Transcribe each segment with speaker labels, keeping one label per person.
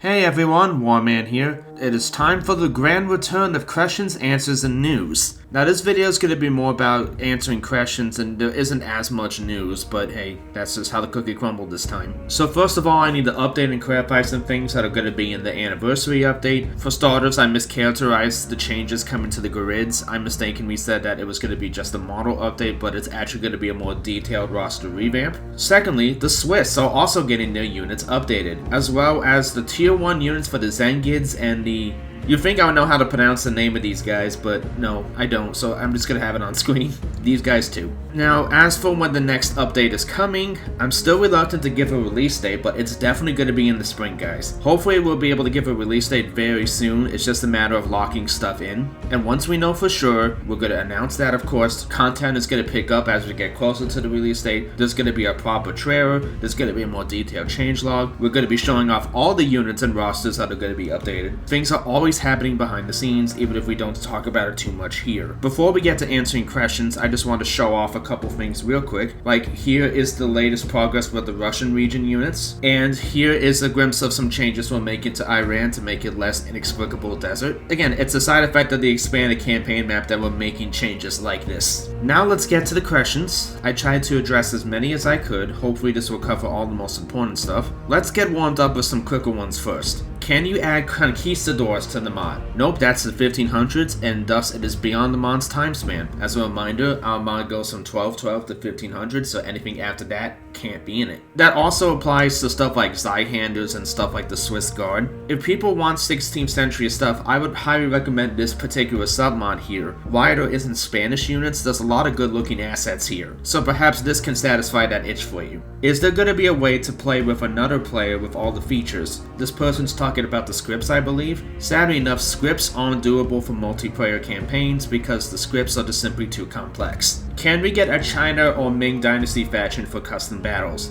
Speaker 1: Hey everyone, Warman here. It is time for the grand return of questions, answers, and news. Now this video is going to be more about answering questions and there isn't as much news, but hey, that's just how the cookie crumbled this time. So first of all, I need to update and clarify some things that are going to be in the anniversary update. For starters, I mischaracterized the changes coming to the grids. I mistakenly said that it was going to be just a model update, but it's actually going to be a more detailed roster revamp. Secondly, the Swiss are also getting their units updated, as well as the tier 1 units for the Zengids and the... You think I would know how to pronounce the name of these guys, but no, I don't, so I'm just gonna have it on screen. These guys too. Now, as for when the next update is coming, I'm still reluctant to give a release date, but it's definitely gonna be in the spring, guys. Hopefully we'll be able to give a release date very soon, it's just a matter of locking stuff in. And once we know for sure, we're gonna announce that, of course. Content is gonna pick up as we get closer to the release date. There's gonna be a proper trailer, there's gonna be a more detailed changelog. We're gonna be showing off all the units and rosters that are gonna be updated. Things are always happening behind the scenes, even if we don't talk about it too much here. Before we get to answering questions, I just want to show off a couple things real quick. Like, here is the latest progress with the Russian region units, and here is a glimpse of some changes we're making to Iran to make it less inexplicable desert. Again, it's a side effect of the expanded campaign map that we're making changes like this. Now let's get to the questions. I tried to address as many as I could. Hopefully this will cover all the most important stuff. Let's get warmed up with some quicker ones first. Can you add conquistadors to the mod? Nope, that's the 1500s, and thus it is beyond the mod's time span. As a reminder, our mod goes from 1212 to 1500, so anything after that can't be in it. That also applies to stuff like Zweihanders and stuff like the Swiss Guard. If people want 16th century stuff, I would highly recommend this particular submod here. Why there isn't Spanish units, there's a lot of good looking assets here, so perhaps this can satisfy that itch for you. Is there going to be a way to play with another player with all the features? This person's talking about the scripts, I believe. Sadly enough, scripts aren't doable for multiplayer campaigns because the scripts are just simply too complex. Can we get a China or Ming dynasty faction for custom battles?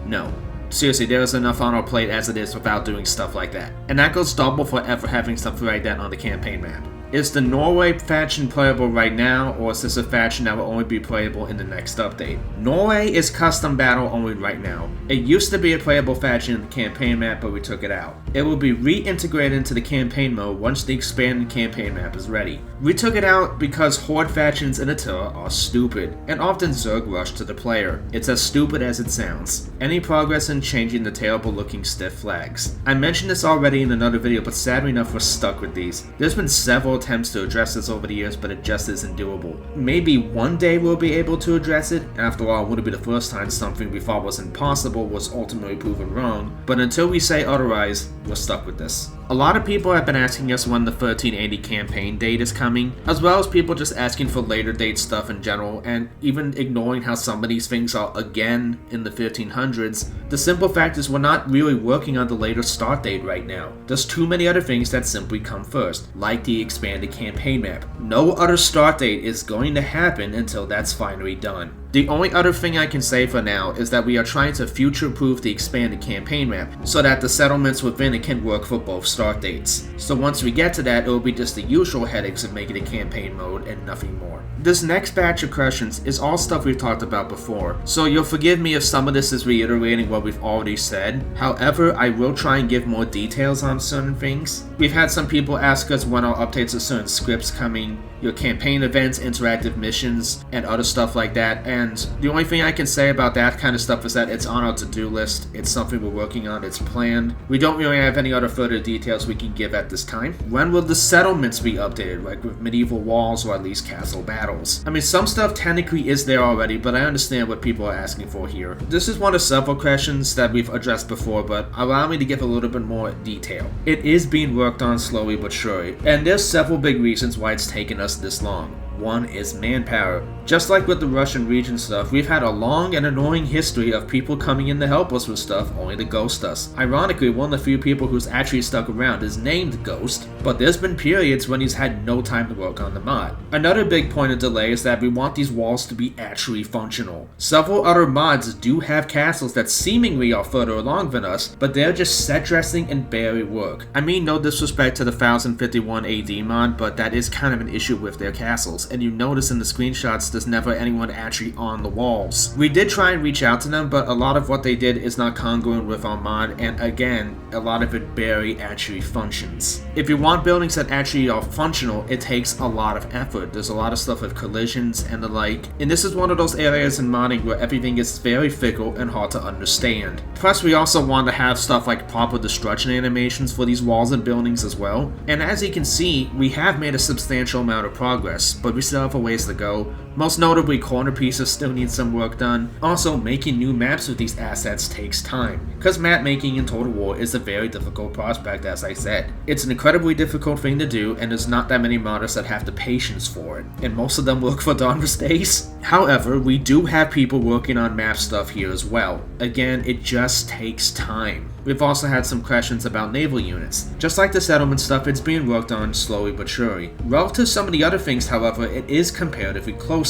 Speaker 1: No. Seriously, there is enough on our plate as it is without doing stuff like that. And that goes double for ever having something like that on the campaign map. Is the Norway faction playable right now, or is this a faction that will only be playable in the next update? Norway is custom battle only right now. It used to be a playable faction in the campaign map, but we took it out. It will be reintegrated into the campaign mode once the expanded campaign map is ready. We took it out because horde factions in Attila are stupid, and often Zerg rush to the player. It's as stupid as it sounds. Any progress in changing the terrible looking stiff flags? I mentioned this already in another video, but sadly enough we're stuck with these. There's been several attempts to address this over the years, but it just isn't doable. Maybe one day we'll be able to address it. After all, it would be the first time something we thought was impossible was ultimately proven wrong, but until we say otherwise, we're stuck with this. A lot of people have been asking us when the 1380 campaign date is coming, as well as people just asking for later date stuff in general, and even ignoring how some of these things are again in the 1500s. The simple fact is we're not really working on the later start date right now. There's too many other things that simply come first, like the expanded campaign map. No other start date is going to happen until that's finally done. The only other thing I can say for now is that we are trying to future-proof the expanded campaign map so that the settlements within it can work for both start dates. So once we get to that, it will be just the usual headaches of making a campaign mode and nothing more. This next batch of questions is all stuff we've talked about before, so you'll forgive me if some of this is reiterating what we've already said. However, I will try and give more details on certain things. We've had some people ask us when our updates of certain scripts coming, your campaign events, interactive missions, and other stuff like that, and the only thing I can say about that kind of stuff is that it's on our to-do list, it's something we're working on, it's planned. We don't really have any other further details we can give at this time. When will the settlements be updated, like with medieval walls or at least castle battles? I mean, some stuff technically is there already, but I understand what people are asking for here. This is one of several questions that we've addressed before, but allow me to give a little bit more detail. It is being worked on slowly but surely, and there's several big reasons why it's taken us this long. One is manpower. Just like with the Russian region stuff, we've had a long and annoying history of people coming in to help us with stuff only to ghost us. Ironically, one of the few people who's actually stuck around is named Ghost, but there's been periods when he's had no time to work on the mod. Another big point of delay is that we want these walls to be actually functional. Several other mods do have castles that seemingly are further along than us, but they're just set dressing and barely work. I mean, no disrespect to the 1051 AD mod, but that is kind of an issue with their castles. and you notice in the screenshots there's never anyone actually on the walls. We did try and reach out to them, but a lot of what they did is not congruent with our mod, and again, a lot of it barely actually functions. If you want buildings that actually are functional, it takes a lot of effort. There's a lot of stuff with collisions and the like, and this is one of those areas in modding where everything is very fickle and hard to understand. Plus, we also want to have stuff like proper destruction animations for these walls and buildings as well, and as you can see, we have made a substantial amount of progress, but we still have a ways to go. Most notably, corner pieces still need some work done. Also, making new maps with these assets takes time, because map making in Total War is a very difficult prospect, as I said. It's an incredibly difficult thing to do, and there's not that many modders that have the patience for it, and most of them work for Donruss days. However, we do have people working on map stuff here as well. Again, it just takes time. We've also had some questions about naval units. Just like the settlement stuff, it's being worked on slowly but surely. Relative to some of the other things, however, it is comparatively closer.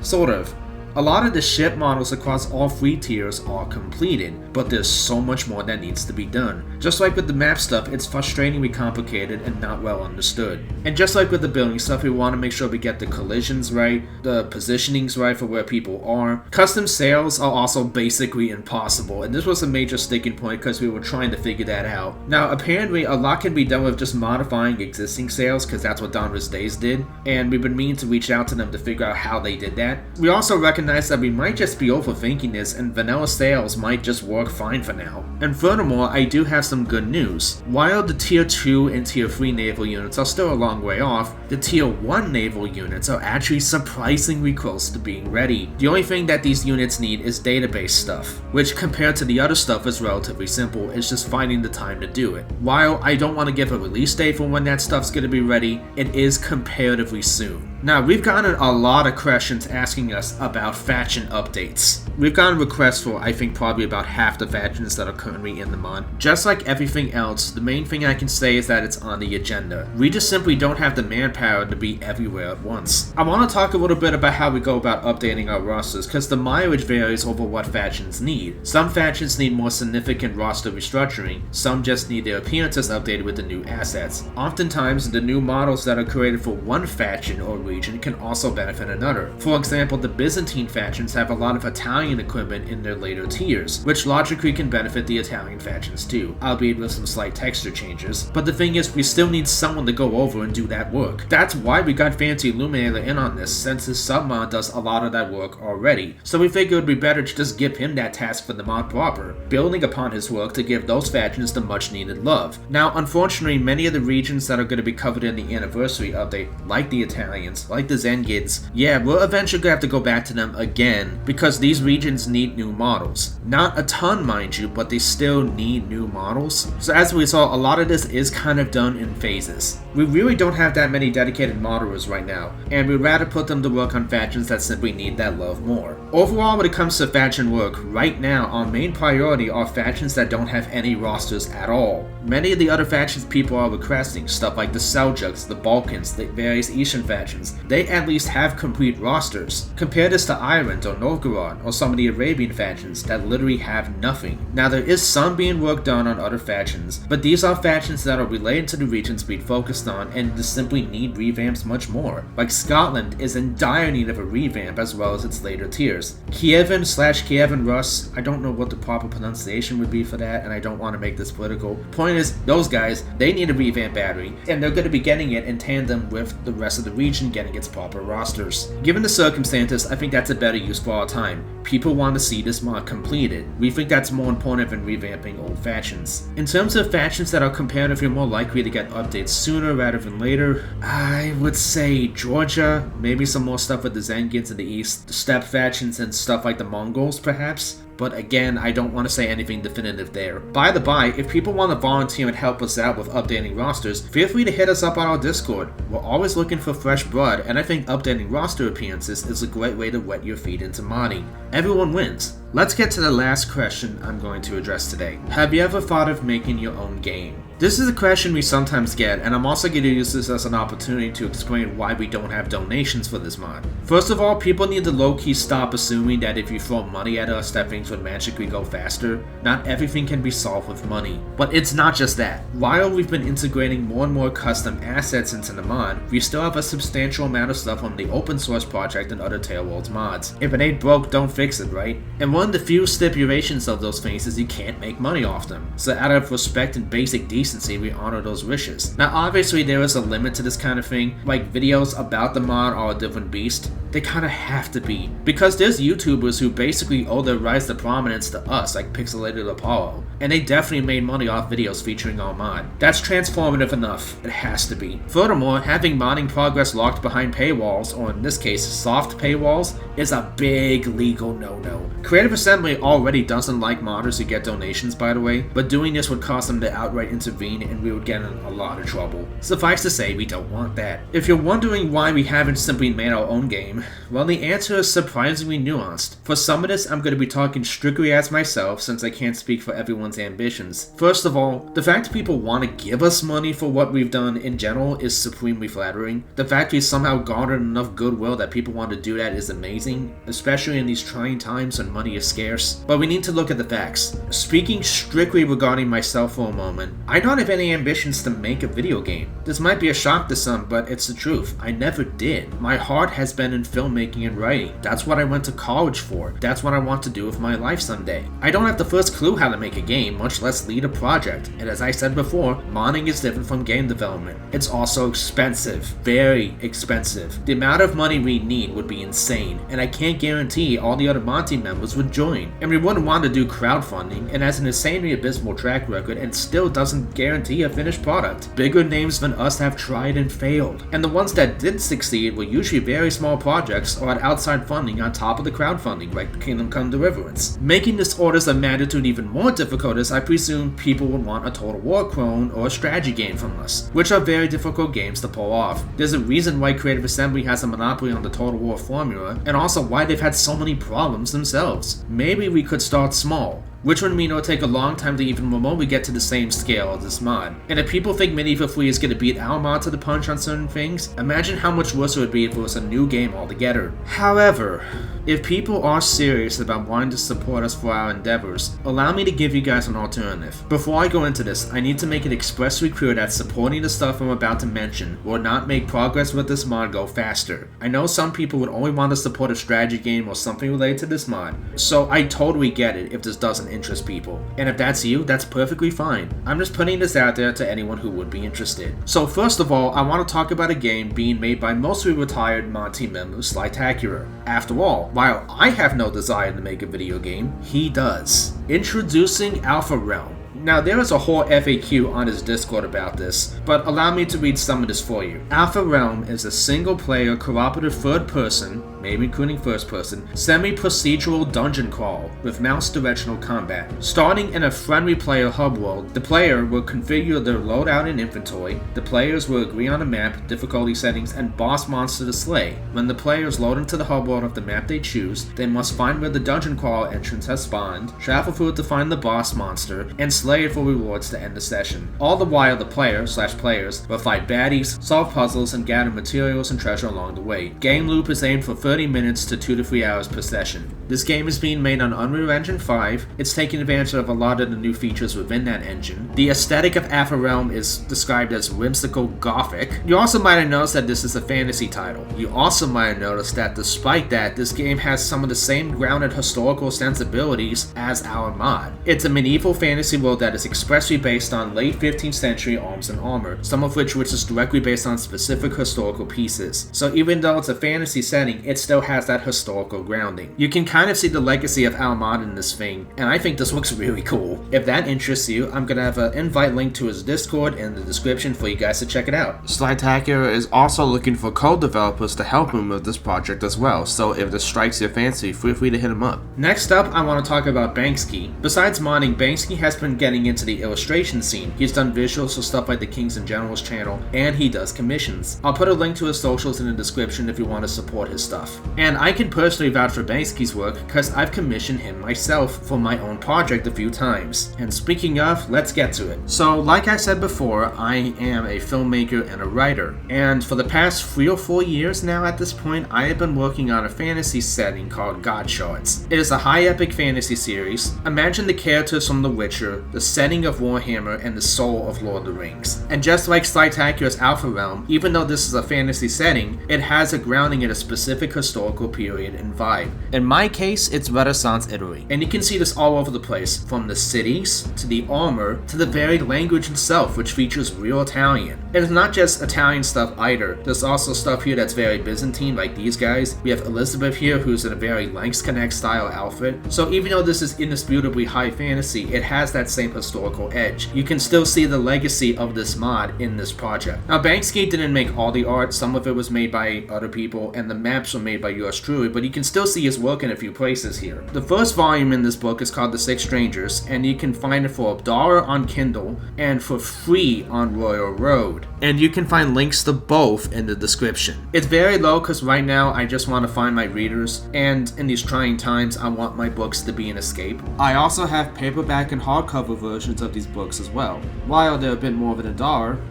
Speaker 1: Sort of. A lot of the ship models across all 3 tiers are completed, but there's so much more that needs to be done. Just like with the map stuff, it's frustratingly complicated and not well understood. And just like with the building stuff, we want to make sure we get the collisions right, the positionings right for where people are. Custom sails are also basically impossible, and this was a major sticking point because we were trying to figure that out. Now, apparently a lot can be done with just modifying existing sails, because that's what Donruss Days did, and we've been meaning to reach out to them to figure out how they did that. We also recognize that we might just be overthinking this, and vanilla sails might just work fine for now. And furthermore, I do have some good news. While the tier 2 and tier 3 naval units are still a long way off, the tier 1 naval units are actually surprisingly close to being ready. The only thing that these units need is database stuff, which compared to the other stuff is relatively simple. It's just finding the time to do it. While I don't want to give a release date for when that stuff's going to be ready, it is comparatively soon. Now, we've gotten a lot of questions asking us about faction updates. We've gotten requests for, I think, probably about half the factions that are currently in the mod. Just like everything else, the main thing I can say is that it's on the agenda. We just simply don't have the manpower to be everywhere at once. I want to talk a little bit about how we go about updating our rosters, because the mileage varies over what factions need. Some factions need more significant roster restructuring, some just need their appearances updated with the new assets. Oftentimes, the new models that are created for one faction or region can also benefit another. For example, the Byzantine factions have a lot of Italian equipment in their later tiers, which logically can benefit the Italian factions too, albeit with some slight texture changes. But the thing is, we still need someone to go over and do that work. That's why we got Fancy Illuminator in on this, since his submod does a lot of that work already. So we figured it would be better to just give him that task for the mod proper, building upon his work to give those factions the much needed love. Now, unfortunately, many of the regions that are going to be covered in the anniversary update, like the Italians, like the Zengids, yeah, we're eventually gonna have to go back to them again, because these regions need new models. Not a ton, mind you, but they still need new models. So as we saw, a lot of this is kind of done in phases. We really don't have that many dedicated modelers right now, and we'd rather put them to work on factions that simply need that love more. Overall, when it comes to faction work, right now our main priority are factions that don't have any rosters at all. Many of the other factions people are requesting, stuff like the Seljuks, the Balkans, the various Eastern factions, they at least have complete rosters. Compare this to Ireland or Novgorod or some of the Arabian factions that literally have nothing. Now, there is some being worked on other factions, but these are factions that are related to the regions being focused on and just simply need revamps much more. Like Scotland is in dire need of a revamp as well as its later tiers. Kievan/Kievan Rus, I don't know what the proper pronunciation would be for that, and I don't want to make this political. Point is, those guys, they need a revamp battery, and they're going to be getting it in tandem with the rest of the region getting its proper rosters. Given the circumstances, I think that's a better use for our time. People want to see this mod completed. We think that's more important than revamping old factions. In terms of factions that are comparatively more likely to get updates sooner rather than later, I would say Georgia, maybe some more stuff with the Zengids in the east, the steppe factions and stuff like the Mongols perhaps. But again, I don't want to say anything definitive there. By the by, if people want to volunteer and help us out with updating rosters, feel free to hit us up on our Discord. We're always looking for fresh blood, and I think updating roster appearances is a great way to wet your feet into modding. Everyone wins. Let's get to the last question I'm going to address today. Have you ever thought of making your own game? This is a question we sometimes get, and I'm also going to use this as an opportunity to explain why we don't have donations for this mod. First of all, people need to low-key stop assuming that if you throw money at us that things would magically go faster. Not everything can be solved with money. But it's not just that. While we've been integrating more and more custom assets into the mod, we still have a substantial amount of stuff on the open source project and other Taleworlds mods. If it ain't broke, don't fix it, right? And one of the few stipulations of those things is you can't make money off them. So out of respect and basic decency, we honor those wishes. Now obviously there is a limit to this kind of thing, like videos about the mod are a different beast. They kinda have to be, because there's YouTubers who basically owe their rise to prominence to us, like Pixelated Apollo, and they definitely made money off videos featuring our mod. That's transformative enough, it has to be. Furthermore, having modding progress locked behind paywalls, or in this case soft paywalls, is a big legal no-no. Creative Assembly already doesn't like modders who get donations, by the way, but doing this would cause them to outright intervene and we would get in a lot of trouble. Suffice to say, we don't want that. If you're wondering why we haven't simply made our own game, well, the answer is surprisingly nuanced. For some of this, I'm going to be talking strictly as myself since I can't speak for everyone's ambitions. First of all, the fact people want to give us money for what we've done in general is supremely flattering. The fact we somehow garnered enough goodwill that people want to do that is amazing, especially in these trying times when money is scarce. But we need to look at the facts. Speaking strictly regarding myself for a moment, I don't have any ambitions to make a video game. This might be a shock to some, but it's the truth. I never did. My heart has been in filmmaking and writing. That's what I went to college for. That's what I want to do with my life someday. I don't have the first clue how to make a game, much less lead a project. And as I said before, modding is different from game development. It's also expensive. Very expensive. The amount of money we need would be insane, and I can't guarantee all the other mod team members would join. And we wouldn't want to do crowdfunding, and has an insanely abysmal track record and still doesn't guarantee a finished product. Bigger names than us have tried and failed. And the ones that did succeed were usually very small projects or had outside funding on top of the crowdfunding, like Kingdom Come Deliverance. Making this orders of magnitude even more difficult is I presume people would want a Total War clone or a strategy game from us, which are very difficult games to pull off. There's a reason why Creative Assembly has a monopoly on the Total War formula, and also why they've had so many problems themselves. Maybe we could start small, which would mean it would take a long time to even remotely get to the same scale as this mod. And if people think Medieval 3 is going to beat our mod to the punch on certain things, imagine how much worse it would be if it was a new game altogether. However, if people are serious about wanting to support us for our endeavors, allow me to give you guys an alternative. Before I go into this, I need to make it expressly clear that supporting the stuff I'm about to mention will not make progress with this mod go faster. I know some people would only want to support a strategy game or something related to this mod, so I totally get it if this doesn't interest people. And if that's you, that's perfectly fine. I'm just putting this out there to anyone who would be interested. So first of all, I want to talk about a game being made by mostly retired mod team member Slytacura. After all, while I have no desire to make a video game, he does. Introducing Afarealm. Now, there is a whole FAQ on his Discord about this, but allow me to read some of this for you. Afarealm is a single-player, cooperative third-person, maybe including first-person, semi-procedural dungeon crawl with mouse directional combat. Starting in a friendly player hub world, the player will configure their loadout and inventory, the players will agree on a map, difficulty settings, and boss monster to slay. When the players load into the hub world of the map they choose, they must find where the dungeon crawl entrance has spawned, travel through it to find the boss monster, and slay it for rewards to end the session. All the while the player/players will fight baddies, solve puzzles, and gather materials and treasure along the way. Game loop is aimed for 30 minutes to 2 to 3 hours per session. This game is being made on Unreal Engine 5. It's taking advantage of a lot of the new features within that engine. The aesthetic of Afarealm is described as whimsical gothic. You also might have noticed that this is a fantasy title. You also might have noticed that despite that, this game has some of the same grounded historical sensibilities as our mod. It's a medieval fantasy world that is expressly based on late 15th century arms and armor, some of which is directly based on specific historical pieces. So even though it's a fantasy setting, it still has that historical grounding. You can kind of see the legacy of our mod in this thing, and I think this looks really cool. If that interests you, I'm gonna have an invite link to his Discord in the description for you guys to check it out. Slytacura is also looking for co-developers to help him with this project as well, so if this strikes your fancy, feel free to hit him up. Next up, I want to talk about Banskie. Besides modding, Banskie has been getting into the illustration scene. He's done visuals for stuff like the Kings and Generals channel, and he does commissions. I'll put a link to his socials in the description if you want to support his stuff. stuff. And I can personally vouch for Banskie's work because I've commissioned him myself for my own project a few times. And speaking of, let's get to it. So like I said before, I am a filmmaker and a writer. And for the past 3 or 4 years now at this point, I have been working on a fantasy setting called Godshards. It is a high epic fantasy series. Imagine the characters from The Witcher, the setting of Warhammer, and the soul of Lord of the Rings. And just like Slytacular's Afarealm, even though this is a fantasy setting, it has a grounding in a specific historical period and vibe. In my case, it's Renaissance Italy. And you can see this all over the place, from the cities, to the armor, to the very language itself, which features real Italian. And it's not just Italian stuff either. There's also stuff here that's very Byzantine, like these guys. We have Elizabeth here, who's in a very Langsconnect style outfit. So even though this is indisputably high fantasy, it has that same historical edge. You can still see the legacy of this mod in this project. Now, Banskie didn't make all the art. Some of it was made by other people, and the maps were made by yours truly, but you can still see his work in a few places here. The first volume in this book is called The Six Strangers, and you can find it for $1 on Kindle and for free on Royal Road. And you can find links to both in the description. It's very low because right now I just want to find my readers, and in these trying times I want my books to be an escape. I also have paperback and hardcover versions of these books as well. While they're a bit more than $1,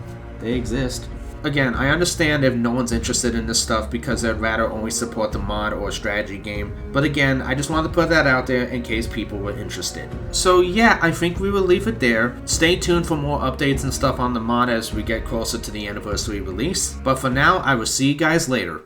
Speaker 1: they exist. Again, I understand if no one's interested in this stuff because they'd rather only support the mod or strategy game, but again, I just wanted to put that out there in case people were interested. So yeah, I think we will leave it there. Stay tuned for more updates and stuff on the mod as we get closer to the anniversary release, but for now, I will see you guys later.